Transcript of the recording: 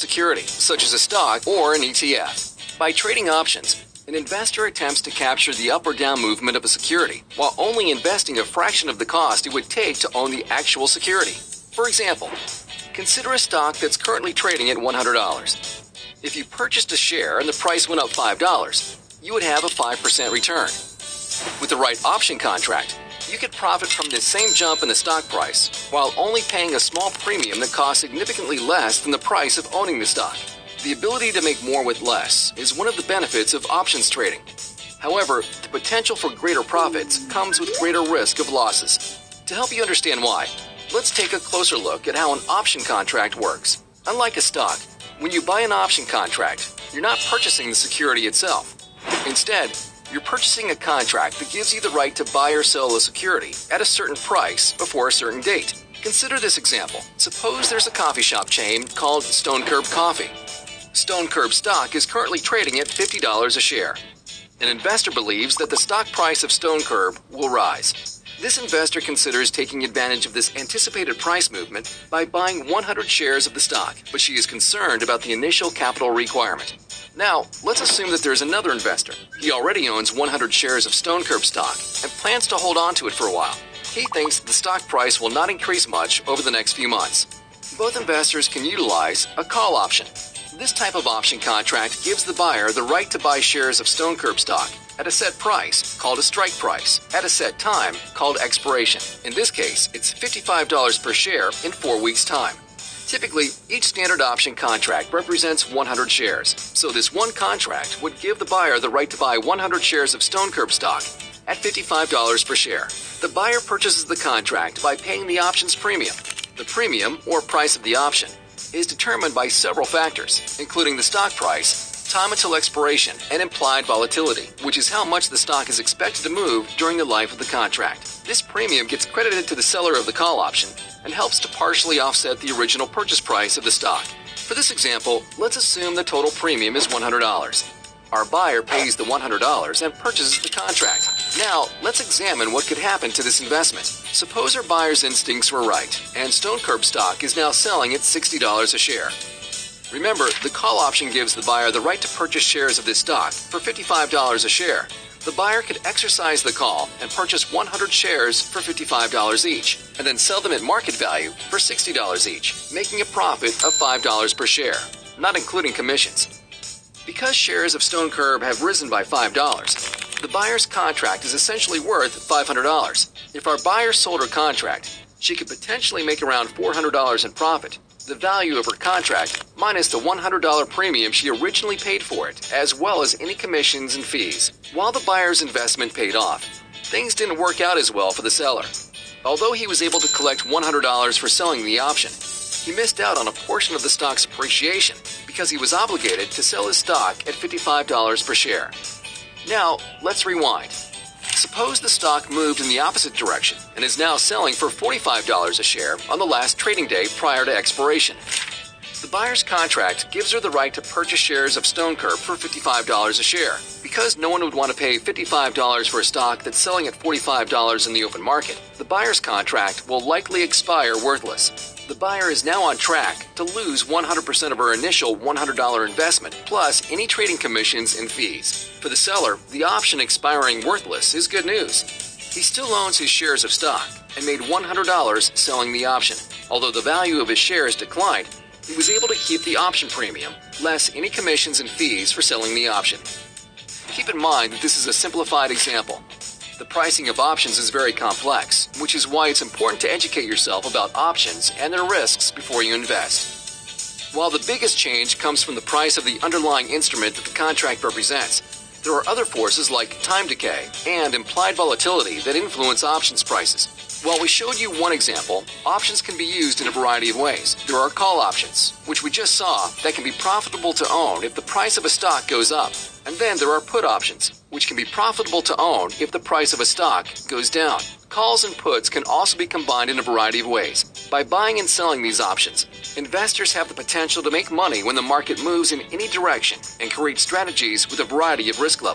security, such as a stock or an ETF. By trading options, an investor attempts to capture the up or down movement of a security while only investing a fraction of the cost it would take to own the actual security. For example, consider a stock that's currently trading at $100. If you purchased a share and the price went up $5, you would have a 5% return. With the right option contract, you could profit from this same jump in the stock price while only paying a small premium that costs significantly less than the price of owning the stock. The ability to make more with less is one of the benefits of options trading. However, the potential for greater profits comes with greater risk of losses. To help you understand why, let's take a closer look at how an option contract works. Unlike a stock, when you buy an option contract, you're not purchasing the security itself. Instead, you're purchasing a contract that gives you the right to buy or sell a security at a certain price before a certain date. Consider this example. Suppose there's a coffee shop chain called Stone Curb Coffee. Stone Curb stock is currently trading at $50 a share. An investor believes that the stock price of Stone Curb will rise. This investor considers taking advantage of this anticipated price movement by buying 100 shares of the stock, but she is concerned about the initial capital requirement. Now, let's assume that there's another investor. He already owns 100 shares of Stone Curb stock and plans to hold on to it for a while. He thinks the stock price will not increase much over the next few months. Both investors can utilize a call option. This type of option contract gives the buyer the right to buy shares of Stone Curb stock at a set price, called a strike price, at a set time, called expiration. In this case, it's $55 per share in 4 weeks' time. Typically, each standard option contract represents 100 shares, so this one contract would give the buyer the right to buy 100 shares of Stone Curb stock at $55 per share. The buyer purchases the contract by paying the option's premium. The premium, or price of the option, is determined by several factors, including the stock price, time until expiration, and implied volatility, which is how much the stock is expected to move during the life of the contract. This premium gets credited to the seller of the call option and helps to partially offset the original purchase price of the stock. For this example, let's assume the total premium is $100. Our buyer pays the $100 and purchases the contract. Now, let's examine what could happen to this investment. Suppose our buyer's instincts were right, and Stone Curb stock is now selling at $60 a share. Remember, the call option gives the buyer the right to purchase shares of this stock for $55 a share. The buyer could exercise the call and purchase 100 shares for $55 each, and then sell them at market value for $60 each, making a profit of $5 per share, not including commissions. Because shares of Stone Curb have risen by $5, the buyer's contract is essentially worth $500. If our buyer sold her contract, she could potentially make around $400 in profit, the value of her contract minus the $100 premium she originally paid for it, as well as any commissions and fees. While the buyer's investment paid off, things didn't work out as well for the seller. Although he was able to collect $100 for selling the option, he missed out on a portion of the stock's appreciation because he was obligated to sell his stock at $55 per share. Now, let's rewind. Suppose the stock moved in the opposite direction and is now selling for $45 a share on the last trading day prior to expiration. The buyer's contract gives her the right to purchase shares of Stone Curb for $55 a share. Because no one would want to pay $55 for a stock that's selling at $45 in the open market, the buyer's contract will likely expire worthless. The buyer is now on track to lose 100% of her initial $100 investment, plus any trading commissions and fees. For the seller, the option expiring worthless is good news. He still owns his shares of stock and made $100 selling the option. Although the value of his shares declined, he was able to keep the option premium, less any commissions and fees for selling the option. Keep in mind that this is a simplified example. The pricing of options is very complex, which is why it's important to educate yourself about options and their risks before you invest. While the biggest change comes from the price of the underlying instrument that the contract represents, there are other forces like time decay and implied volatility that influence options prices. While we showed you one example, options can be used in a variety of ways. There are call options, which we just saw, that can be profitable to own if the price of a stock goes up. And then there are put options, which can be profitable to own if the price of a stock goes down. Calls and puts can also be combined in a variety of ways. By buying and selling these options, investors have the potential to make money when the market moves in any direction and create strategies with a variety of risk levels.